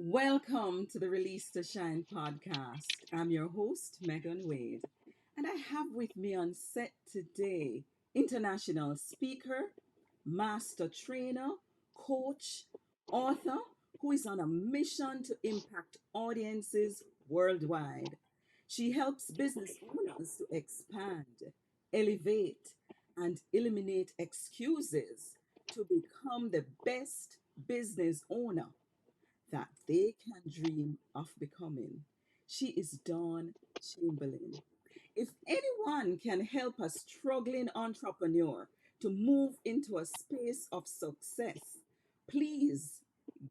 Welcome to the Release to Shine podcast. I'm your host, Megan Wade, and I have with me on set today international speaker, master trainer, coach, author who is on a mission to impact audiences worldwide. She helps business owners to expand, elevate, and eliminate excuses to become the best business owner that they can dream of becoming. She is Dawn Chamberlain. If anyone can help a struggling entrepreneur to move into a space of success, please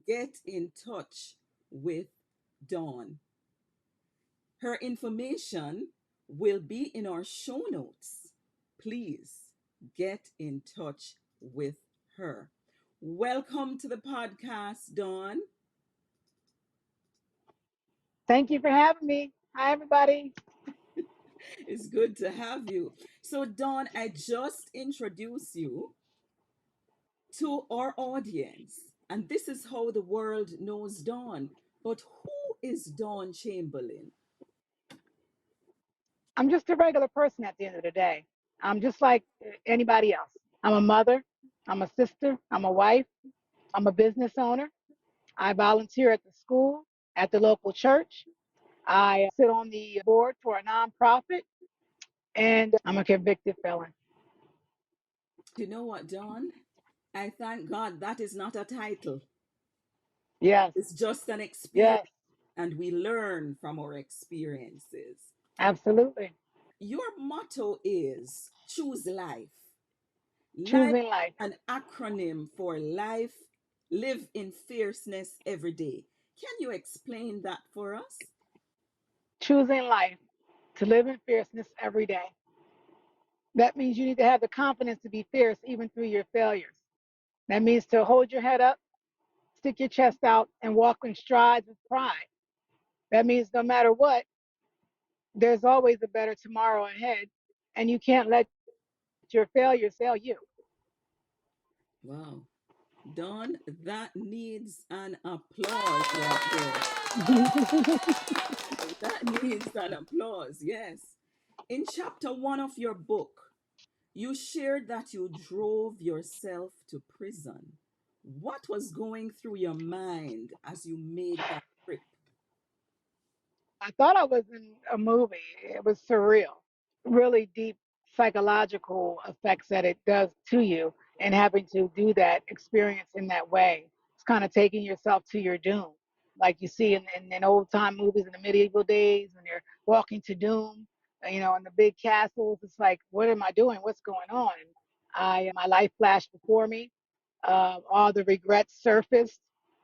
get in touch with Dawn. Her information will be in our show notes. Please get in touch with her. Welcome to the podcast, Dawn. Thank you for having me. Hi, everybody. It's good to have you. So, Dawn, I just introduced you to our audience, and this is how the world knows Dawn. But who is Dawn Chamberlain? I'm just a regular person at the end of the day. I'm just like anybody else. I'm a mother. I'm a sister. I'm a wife. I'm a business owner. I volunteer at the school, at the local church. I sit on the board for a nonprofit, and I'm a convicted felon. You know what, Dawn? I thank God that is not a title, Yes, it's just an experience, yes, and we learn from our experiences. absolutely. Your motto is choose life. Life, Choosing life, an acronym for life, live in fierceness every day. Can you explain that for us? choosing life to live in fierceness every day. That means you need to have the confidence to be fierce even through your failures. That means to hold your head up, stick your chest out, and walk in strides with pride. That means no matter what, there's always a better tomorrow ahead, and you can't let your failures fail you. Wow. Don, that needs an applause right there. That needs an applause, yes. In chapter one of your book, you shared that you drove yourself to prison. What was going through your mind as you made that trip? I thought I was in a movie. It was surreal, really deep psychological effects that it does to you, and having to do that experience in that way. It's kind of taking yourself to your doom, like you see in old time movies in the medieval days when they're walking to doom, in the big castles. It's like, what am I doing? What's going on? And my life flashed before me. All the regrets surfaced,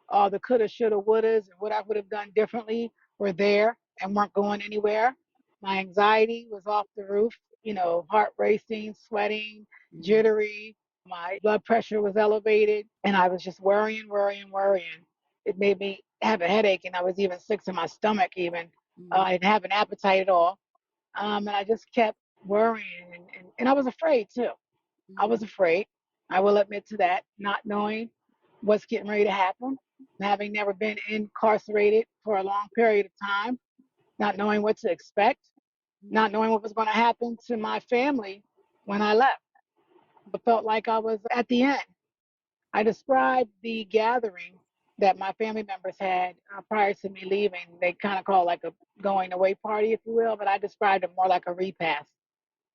all the coulda, shoulda, wouldas, and what I would have done differently were there and weren't going anywhere. My anxiety was off the roof, heart racing, sweating, Mhm. jittery. My blood pressure was elevated, and I was just worrying, worrying, worrying. It made me have a headache, and I was even sick to my stomach, even. Mhm. I didn't have an appetite at all. And I just kept worrying, and I was afraid too. I Mhm. was afraid. I will admit to that, not knowing what's getting ready to happen, having never been incarcerated for a long period of time, not knowing what to expect, Mhm. not knowing what was going to happen to my family when I left. I felt like I was at the end. I described the gathering that my family members had prior to me leaving. They kind of call it like a going away party, if you will, but I described it more like a repast.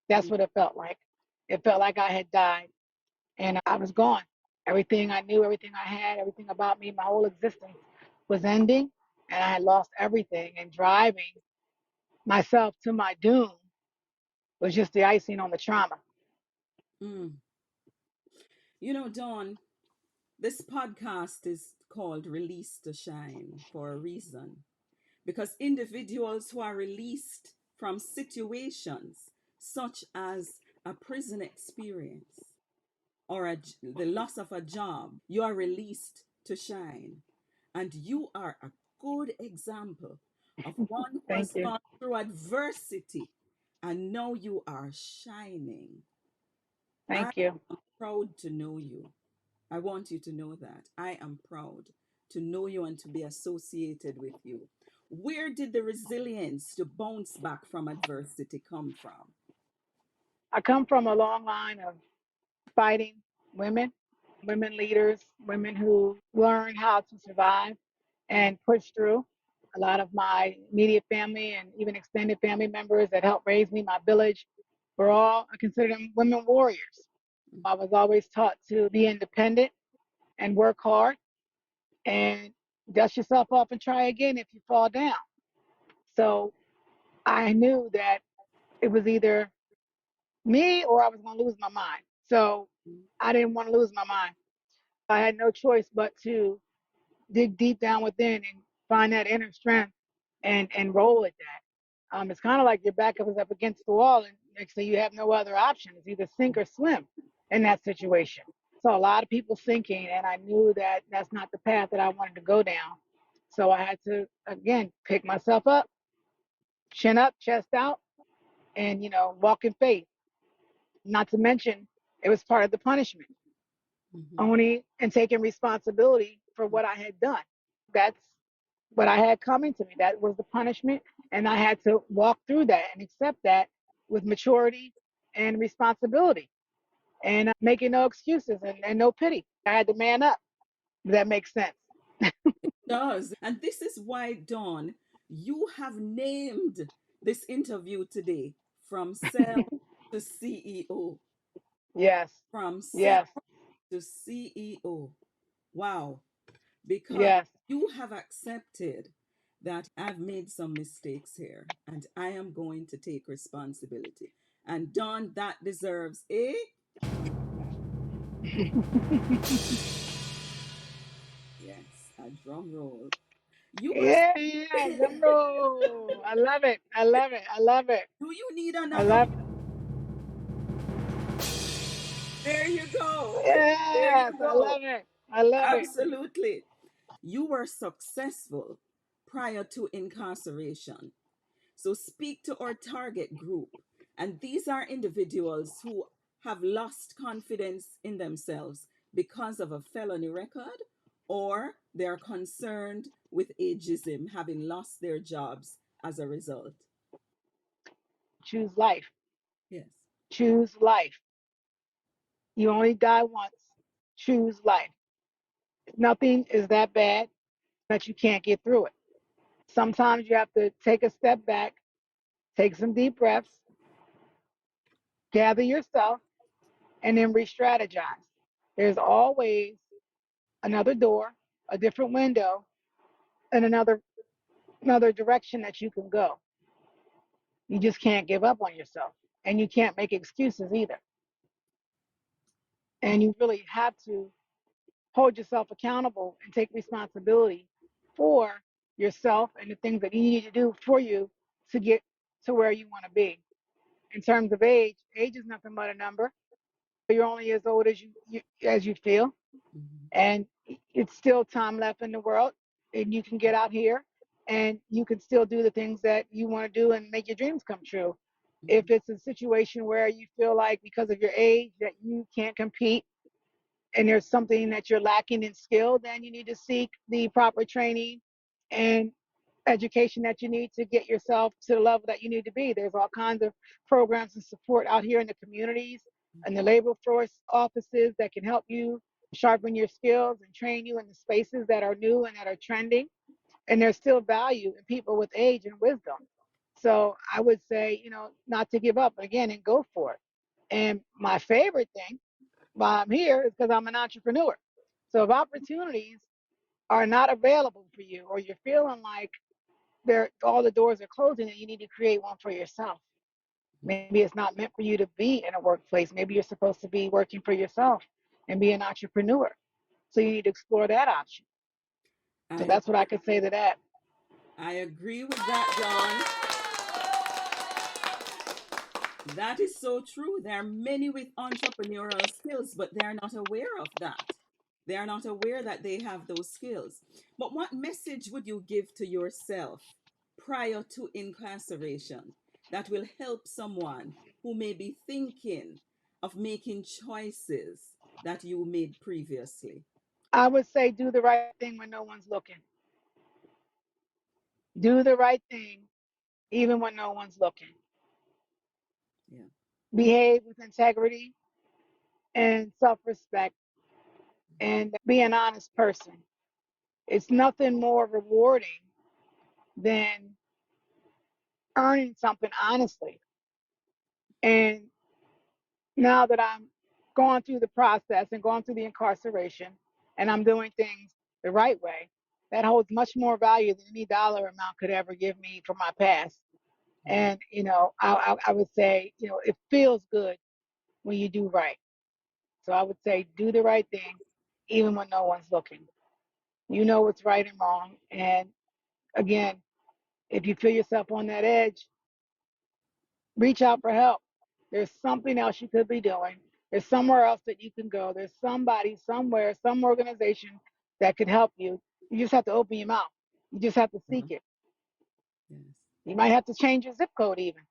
That's what it felt like. It felt like I had died and I was gone. Everything I knew, everything I had, everything about me, my whole existence was ending, and I had lost everything. And driving myself to my doom was just the icing on the trauma. Mm. You know, Dawn, this podcast is called Release to Shine for a reason. Because individuals who are released from situations such as a prison experience or the loss of a job, you are released to shine. And you are a good example of one who Thank has you. gone through adversity and now you are shining. I Thank you. am proud to know you. I want you to know that. I am proud to know you and to be associated with you. Where did the resilience to bounce back from adversity come from? I come from a long line of fighting women, women leaders, women who learn how to survive and push through. A lot of my immediate family and even extended family members that helped raise me, my village, were all, I consider them women warriors. I was always taught to be independent and work hard and dust yourself off and try again if you fall down. So I knew that it was either me or I was going to lose my mind. So I didn't want to lose my mind. I had no choice but to dig deep down within and find that inner strength and roll with that. It's kind of like your back is up against the wall, and next thing you have no other option. It's either sink or swim in that situation. So a lot of people thinking, and I knew that that's not the path that I wanted to go down. So I had to again pick myself up, chin up, chest out, and walk in faith. Not to mention, it was part of the punishment, Mm-hmm. owning and taking responsibility for what I had done. That's what I had coming to me. That was the punishment. And I had to walk through that and accept that with maturity and responsibility and making no excuses and no pity. I had to man up. Does that make sense? Does. And this is why, Dawn, you have named this interview today From Cell to CEO. Yes. From Cell Yes. to CEO. Wow. Because Yes. you have accepted that I've made some mistakes here and I am going to take responsibility. And Dawn, that deserves a yes, a drum roll. You were Yeah, yeah, drum roll. I love it. I love it. I love it. do you need I another? love it. There you go. There you Yes, I go. love it. I love it. Absolutely. You were successful prior to incarceration. So speak to our target group. And these are individuals who have lost confidence in themselves because of a felony record, or they're concerned with ageism, having lost their jobs as a result. Choose life. Yes. Choose life. You only die once. Choose life. Nothing is that bad that you can't get through it. Sometimes you have to take a step back, take some deep breaths, gather yourself, and then re strategize. There's always another door, a different window, and another direction that you can go. You just can't give up on yourself. And you can't make excuses either. And you really have to hold yourself accountable and take responsibility for yourself and the things that you need to do for you to get to where you want to be. In terms of age is nothing but a number. You're only as old as you feel, Mhm. and it's still time left in the world, and you can get out here and you can still do the things that you want to do and make your dreams come true. If Mhm. it's a situation where you feel like because of your age that you can't compete and there's something that you're lacking in skill, then you need to seek the proper training and education that you need to get yourself to the level that you need to be. There's all kinds of programs and support out here in the communities and the labor force offices that can help you sharpen your skills and train you in the spaces that are new and that are trending. And there's still value in people with age and wisdom. So I would say, not to give up again and go for it. And my favorite thing why I'm here is because I'm an entrepreneur. So if opportunities are not available for you or you're feeling like all the doors are closing and you need to create one for yourself. Maybe it's not meant for you to be in a workplace. Maybe you're supposed to be working for yourself and be an entrepreneur. So you need to explore that option. So I that's what I could say to that. I agree with that, John. That is so true. There are many with entrepreneurial skills, but they're not aware of that. They are not aware that they have those skills. But what message would you give to yourself prior to incarceration that will help someone who may be thinking of making choices that you made previously? I would say do the right thing when no one's looking. Do the right thing even when no one's looking. Yeah. Behave with integrity and self respect and be an honest person. It's nothing more rewarding than earning something honestly. And now that I'm going through the process and going through the incarceration and I'm doing things the right way, that holds much more value than any dollar amount could ever give me for my past. Right. And, I would say, it feels good when you do right. So I would say do the right thing even when no one's looking. You know what's right and wrong. And again, if you feel yourself on that edge, reach out for help. There's something else you could be doing. There's somewhere else that you can go. There's somebody, somewhere, some organization that could help you. You just have to open your mouth. You just have to seek Uh-huh. it. Yes. You might have to change your zip code even.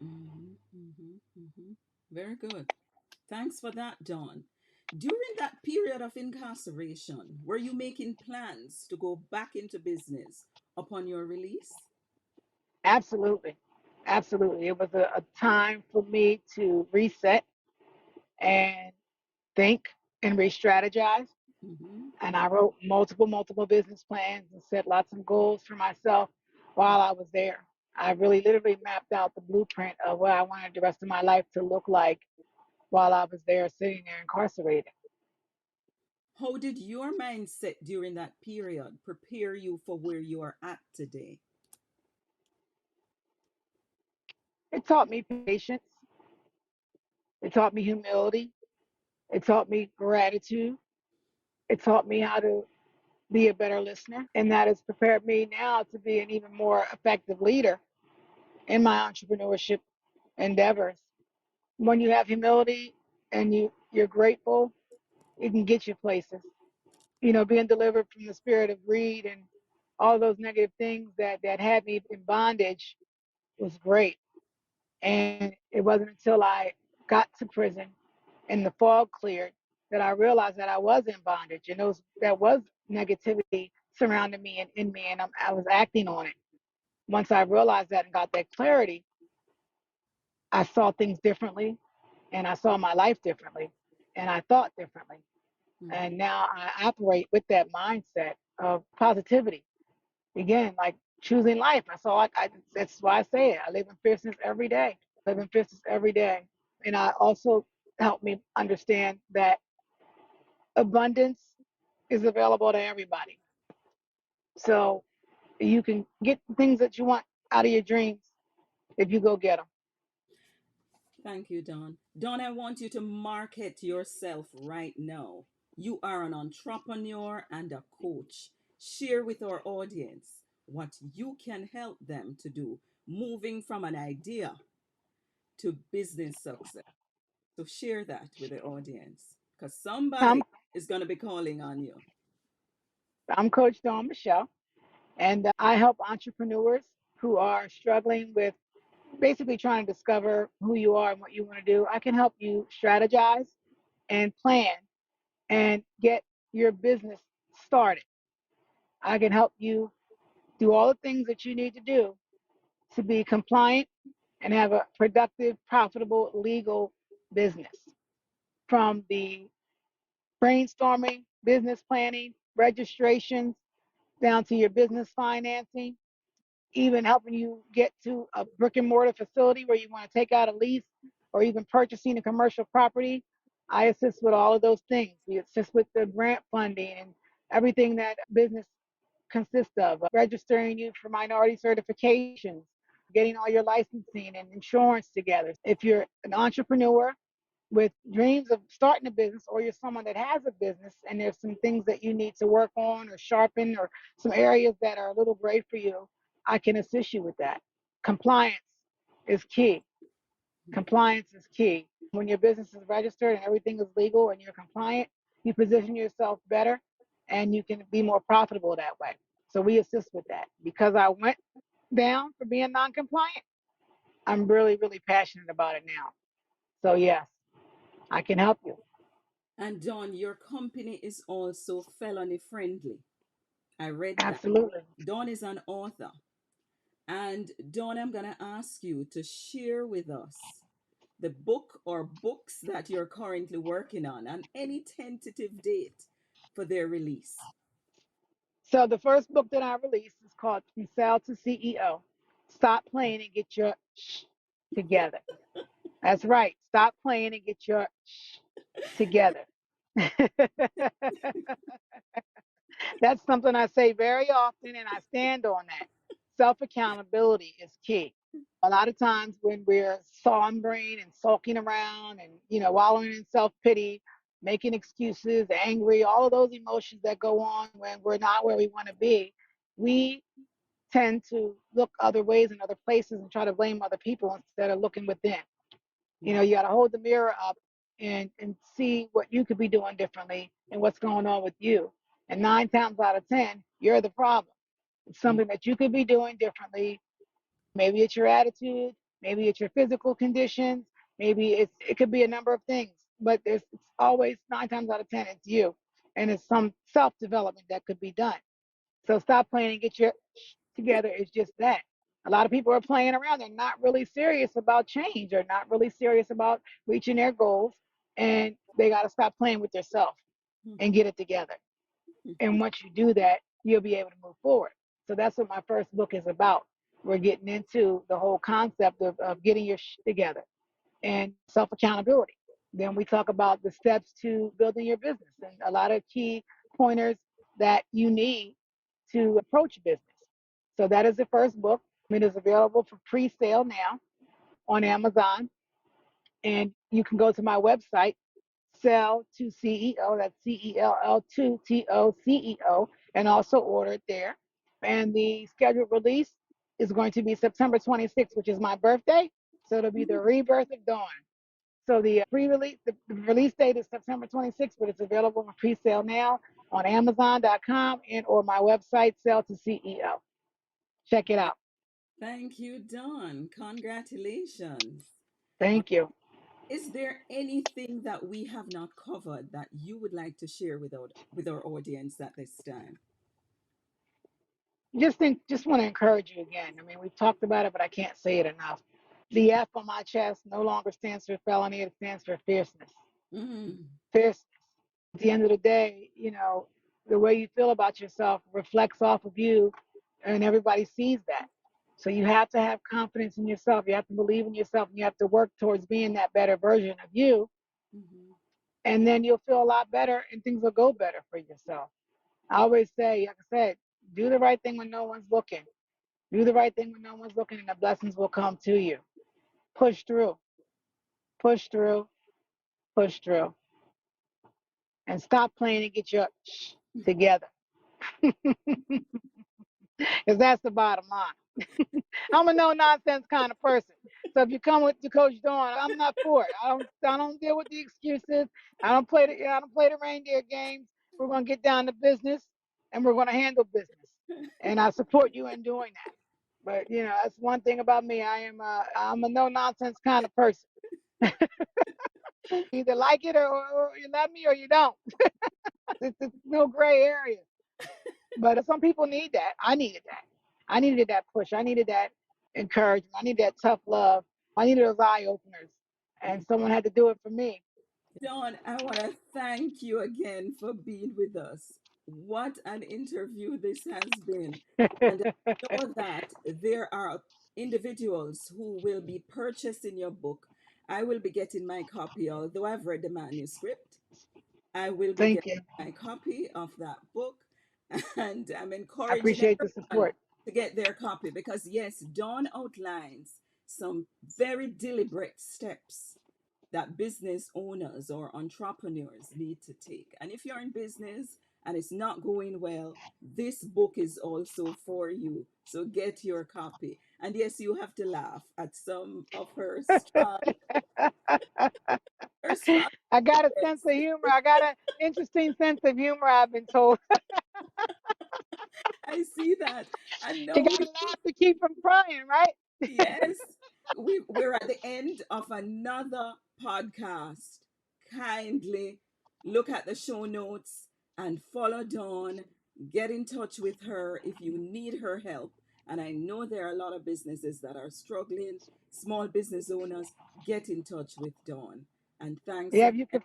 Mm-hmm. Mm-hmm. Mm-hmm. Very good. Thanks for that, Dawn. During that period of incarceration, were you making plans to go back into business upon your release? Absolutely. Absolutely. It was a time for me to reset and think and re strategize. Mm-hmm. And I wrote multiple business plans and set lots of goals for myself while I was there. I really literally mapped out the blueprint of what I wanted the rest of my life to look like while I was there sitting there incarcerated. How did your mindset during that period prepare you for where you are at today? It taught me patience, it taught me humility, it taught me gratitude, it taught me how to be a better listener, and that has prepared me now to be an even more effective leader in my entrepreneurship endeavors. When you have humility and you're grateful, it can get you places. Being delivered from the spirit of greed and all those negative things that had me in bondage was great. And it wasn't until I got to prison and the fog cleared that I realized that I was in bondage and that was negativity surrounding me and in me, and I was acting on it. Once I realized that and got that clarity, I saw things differently and I saw my life differently and I thought differently. Mm-hmm. And now I operate with that mindset of positivity. Again, like choosing life. That's why I say it. I live in fierceness every day. In fierceness every day. And I also help me understand that abundance is available to everybody. So you can get things that you want out of your dreams if you go get them. Thank you, Dawn. Dawn, I want you to market yourself right now. You are an entrepreneur and a coach. Share with our audience what you can help them to do, moving from an idea to business success. So share that with the audience because I'm somebody is going to be calling on you. I'm Coach Dawn Michelle, and I help entrepreneurs who are struggling with basically trying to discover who you are and what you want to do. I can help you strategize and plan and get your business started. I can help you do all the things that you need to do to be compliant and have a productive, profitable, legal business. From the brainstorming, business planning, registrations, down to your business financing, even helping you get to a brick and mortar facility where you want to take out a lease or even purchasing a commercial property. I assist with all of those things. We assist with the grant funding and everything that business consists of, registering you for minority certifications, getting all your licensing and insurance together. If you're an entrepreneur with dreams of starting a business, or you're someone that has a business and there's some things that you need to work on or sharpen, or some areas that are a little gray for you, I can assist you with that. Compliance is key. Compliance is key. When your business is registered and everything is legal and you're compliant, you position yourself better and you can be more profitable that way. So we assist with that. Because I went down for being non-compliant, I'm really passionate about it now. So yes, I can help you. And Dawn, your company is also felony friendly. I read that. Absolutely. Dawn is an author. And Dawn, I'm going to ask you to share with us the book or books that you're currently working on and any tentative date for their release. So the first book that I released is called From Cell to CEO. Stop playing and get your together. That's right. Stop playing and get your together. That's something I say very often, and I stand on that. Self accountability is key. A lot of times when we're sombering and sulking around and wallowing in self pity, making excuses, angry, all of those emotions that go on when we're not where we want to be, we tend to look other ways and other places and try to blame other people instead of looking within. You got to hold the mirror up and see what you could be doing differently and what's going on with you. And 9 times out of 10, you're the problem. It's something that you could be doing differently. Maybe it's your attitude, maybe it's your physical conditions, maybe it could be a number of things. But it's always 9 times out of 10, it's you. And it's some self development that could be done. So stop playing and get your together. It's just that. A lot of people are playing around. They're not really serious about change. They're not really serious about reaching their goals. And they got to stop playing with themselves and get it together. And once you do that, you'll be able to move forward. So that's what my first book is about. We're getting into the whole concept of getting your together and self accountability. Then we talk about the steps to building your business and a lot of key pointers that you need to approach business. So that is the first book. It is available for pre sale now on Amazon. And you can go to my website, Cell to CEO, that's CELL2TOCEO, and also order it there. And the scheduled release is going to be September 26th, which is my birthday. So it'll be the rebirth of dawn. So the pre-release, the release date is September 26th, but it's available for pre-sale now on Amazon.com and or my website, Sell to CEO. Check it out. Thank you, Dawn. Congratulations. Uh, Thank you. is there anything that we have not covered that you would like to share with our audience at this time? Just want to encourage you again. I mean, we've talked about it, but I can't say it enough. The F on my chest no longer stands for felony; it stands for fierceness. Mm, Fierceness. At the end of the day, the way you feel about yourself reflects off of you, and everybody sees that. So you have to have confidence in yourself. You have to believe in yourself, and you have to work towards being that better version of you. mhm, And then you'll feel a lot better, and things will go better for yourself. I always say, like I said, do the right thing when no one's looking. Do the right thing when no one's looking, and the blessings will come to you. Push through, push through, push through, and stop playing and get your together. Because that's the bottom line. I'm a no nonsense kind of person. So if you come with the Coach Dawn, I'm not for it. I don't deal with the excuses. I don't play the reindeer games. We're gonna get down to business and we're gonna handle business. And I support you in doing that. But that's one thing about me. I'm a no nonsense kind of person. You either like it or you love me or you don't. It's no gray area. But some people need that. I needed that. I needed that push. I needed that encouragement. I needed that tough love. I needed those eye openers. And mhm. someone had to do it for me. Dawn, I want to thank you again for being with us. What an interview this has been. And I know that there are individuals who will be purchasing your book. I will be getting my copy, although I've read the manuscript. I will be Thank getting you. my copy of that book. And I'm I encouraging appreciate the everyone support. to get their copy because, yes, Dawn outlines some very deliberate steps that business owners or entrepreneurs need to take. And if you're in business and it's not going well, this book is also for you. So get your copy. And yes, you have to laugh at some of her strong I got a sense words. of humor. I got an interesting sense of humor, I've been told. I see that. And You no, got to laugh to keep from crying, right? yes, we're at the end of another podcast. Kindly. Look at the show notes and follow Dawn. Get in touch with her if you need her help. And I know there are a lot of businesses that are struggling, small business owners. Get in touch with Dawn. And thanks Yeah, again for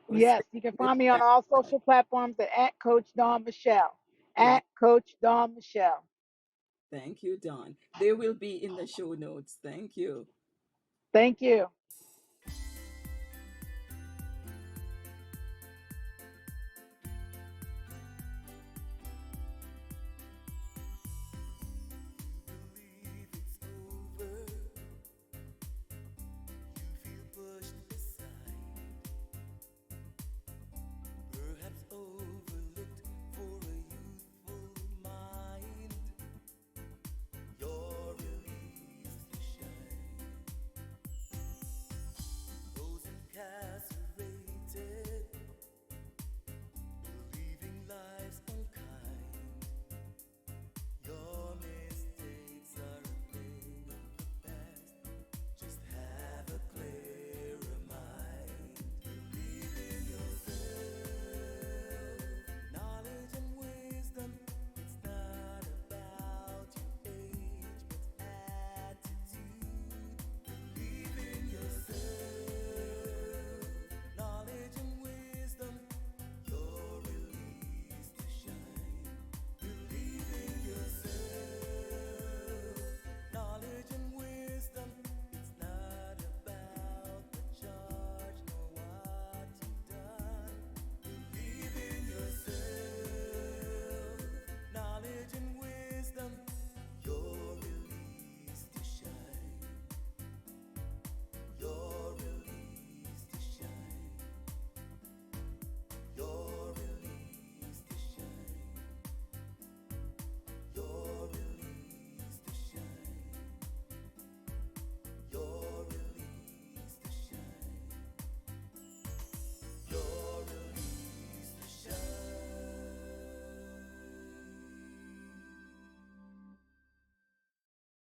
yes, spending you can this find me on time all with us. social platforms at Coach Dawn Michelle. Yeah, At Coach Dawn Michelle. thank you, Dawn. They will be in the show notes. Thank you. Thank you.